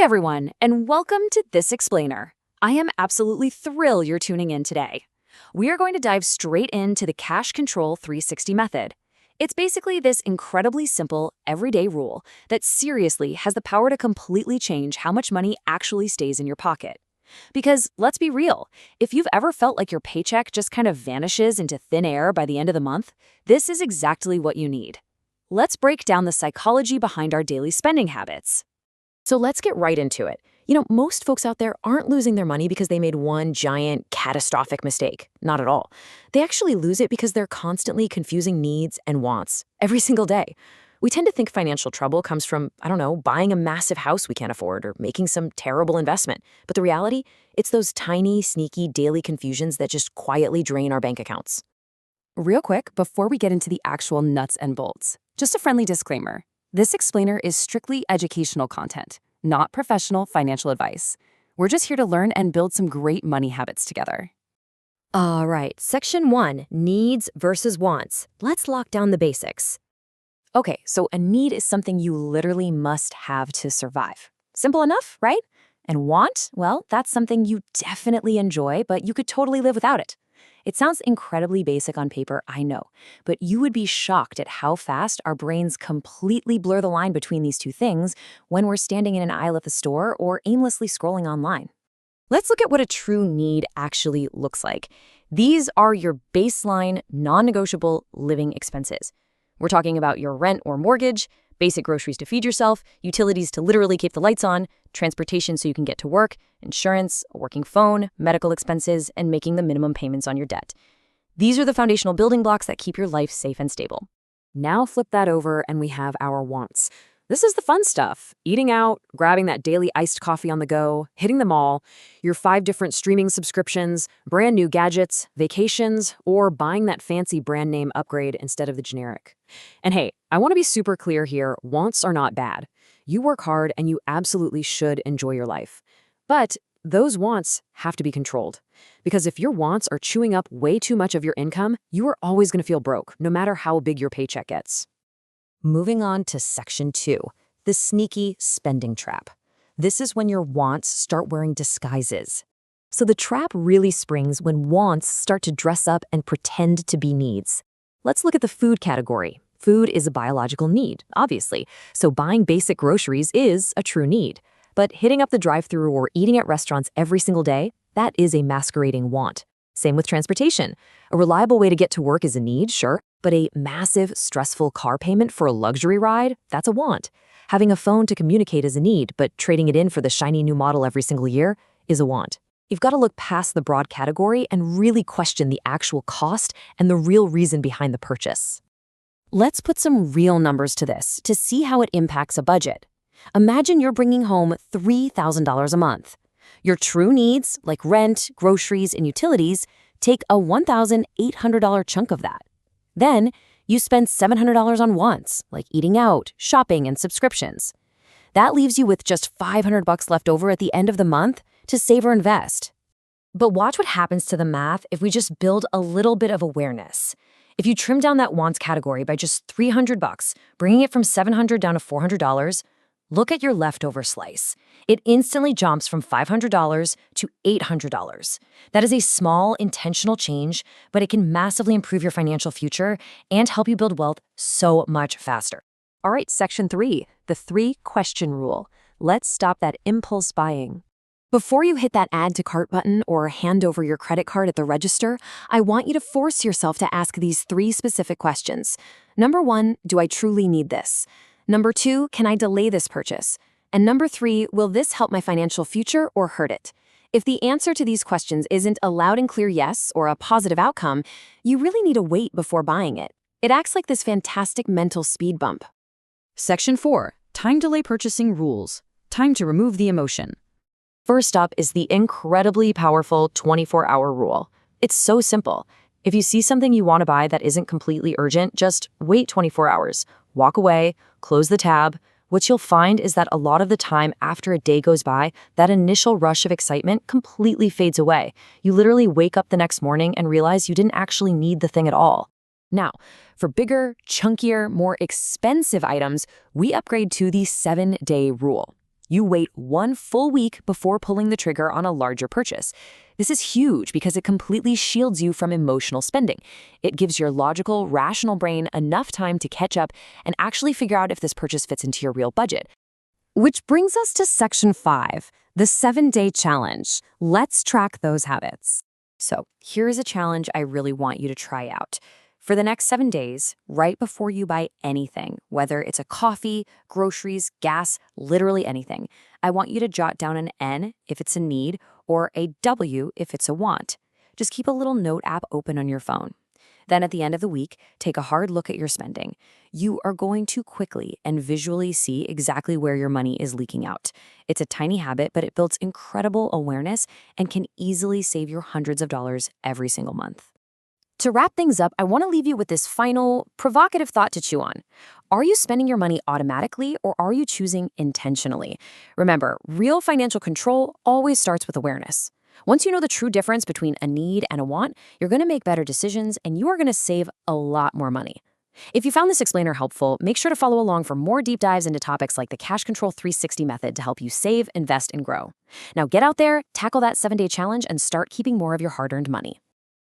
everyone, and welcome to This Explainer. I am absolutely thrilled you're tuning in today. We are going to dive straight into the Cash Control 360 method. It's basically this incredibly simple, everyday rule that seriously has the power to completely change how much money actually stays in your pocket. Because let's be real, if you've ever felt like your paycheck just kind of vanishes into thin air by the end of the month, this is exactly what you need. Let's break down the psychology behind our daily spending habits. So let's get right into it. Most folks out there aren't losing their money because they made one giant, catastrophic mistake. Not at all. They actually lose it because they're constantly confusing needs and wants every single day. We tend to think financial trouble comes from, buying a massive house we can't afford or making some terrible investment. But the reality, it's those tiny, sneaky daily confusions that just quietly drain our bank accounts. Real quick, before we get into the actual nuts and bolts, just a friendly disclaimer. This explainer is strictly educational content, not professional financial advice. We're just here to learn and build some great money habits together. All right, Section 1, Needs versus Wants. Let's lock down the basics. Okay, so a need is something you literally must have to survive. Simple enough, right? And want, well, that's something you definitely enjoy, but you could totally live without it. It sounds incredibly basic on paper, I know, but you would be shocked at how fast our brains completely blur the line between these two things when we're standing in an aisle at the store or aimlessly scrolling online. Let's look at what a true need actually looks like. These are your baseline, non-negotiable living expenses. We're talking about your rent or mortgage, basic groceries to feed yourself, utilities to literally keep the lights on, transportation so you can get to work, insurance, a working phone, medical expenses, and making the minimum payments on your debt. These are the foundational building blocks that keep your life safe and stable. Now flip that over and we have our wants. This is the fun stuff. Eating out, grabbing that daily iced coffee on the go, hitting the mall, your 5 different streaming subscriptions, brand new gadgets, vacations, or buying that fancy brand name upgrade instead of the generic. And hey, I want to be super clear here, wants are not bad. You work hard and you absolutely should enjoy your life. But those wants have to be controlled. Because if your wants are chewing up way too much of your income, you are always going to feel broke, no matter how big your paycheck gets. Moving on to Section 2, the sneaky spending trap. This is when your wants start wearing disguises. So the trap really springs when wants start to dress up and pretend to be needs. Let's look at the food category. Food is a biological need, obviously, so buying basic groceries is a true need. But hitting up the drive-thru or eating at restaurants every single day, that is a masquerading want. Same with transportation. A reliable way to get to work is a need, sure, but a massive, stressful car payment for a luxury ride, that's a want. Having a phone to communicate is a need, but trading it in for the shiny new model every single year is a want. You've got to look past the broad category and really question the actual cost and the real reason behind the purchase. Let's put some real numbers to this to see how it impacts a budget. Imagine you're bringing home $3,000 a month. Your true needs, like rent, groceries, and utilities, take a $1,800 chunk of that. Then, you spend $700 on wants, like eating out, shopping, and subscriptions. That leaves you with just $500 left over at the end of the month to save or invest. But watch what happens to the math if we just build a little bit of awareness. If you trim down that wants category by just $300, bringing it from $700 down to $400, look at your leftover slice. It instantly jumps from $500 to $800. That is a small, intentional change, but it can massively improve your financial future and help you build wealth so much faster. All right, Section 3, the 3-question rule. Let's stop that impulse buying. Before you hit that add to cart button or hand over your credit card at the register, I want you to force yourself to ask these 3 specific questions. Number 1, do I truly need this? Number 2, can I delay this purchase? And number 3, will this help my financial future or hurt it? If the answer to these questions isn't a loud and clear yes or a positive outcome, you really need to wait before buying it. It acts like this fantastic mental speed bump. Section 4, time delay purchasing rules. Time to remove the emotion. First up is the incredibly powerful 24-hour rule. It's so simple. If you see something you want to buy that isn't completely urgent, just wait 24 hours. Walk away, close the tab. What you'll find is that a lot of the time after a day goes by, that initial rush of excitement completely fades away. You literally wake up the next morning and realize you didn't actually need the thing at all. Now, for bigger, chunkier, more expensive items, we upgrade to the 7-day rule. You wait 1 full week before pulling the trigger on a larger purchase. This is huge because it completely shields you from emotional spending. It gives your logical, rational brain enough time to catch up and actually figure out if this purchase fits into your real budget. Which brings us to section 5, the 7-day challenge. Let's track those habits. So, here is a challenge I really want you to try out. For the next 7 days, right before you buy anything, whether it's a coffee, groceries, gas, literally anything, I want you to jot down an N if it's a need or a W if it's a want. Just keep a little note app open on your phone. Then at the end of the week, take a hard look at your spending. You are going to quickly and visually see exactly where your money is leaking out. It's a tiny habit, but it builds incredible awareness and can easily save you hundreds of dollars every single month. To wrap things up, I want to leave you with this final, provocative thought to chew on. Are you spending your money automatically or are you choosing intentionally? Remember, real financial control always starts with awareness. Once you know the true difference between a need and a want, you're going to make better decisions and you are going to save a lot more money. If you found this explainer helpful, make sure to follow along for more deep dives into topics like the Cash Control 360 method to help you save, invest, and grow. Now get out there, tackle that 7-day challenge, and start keeping more of your hard-earned money.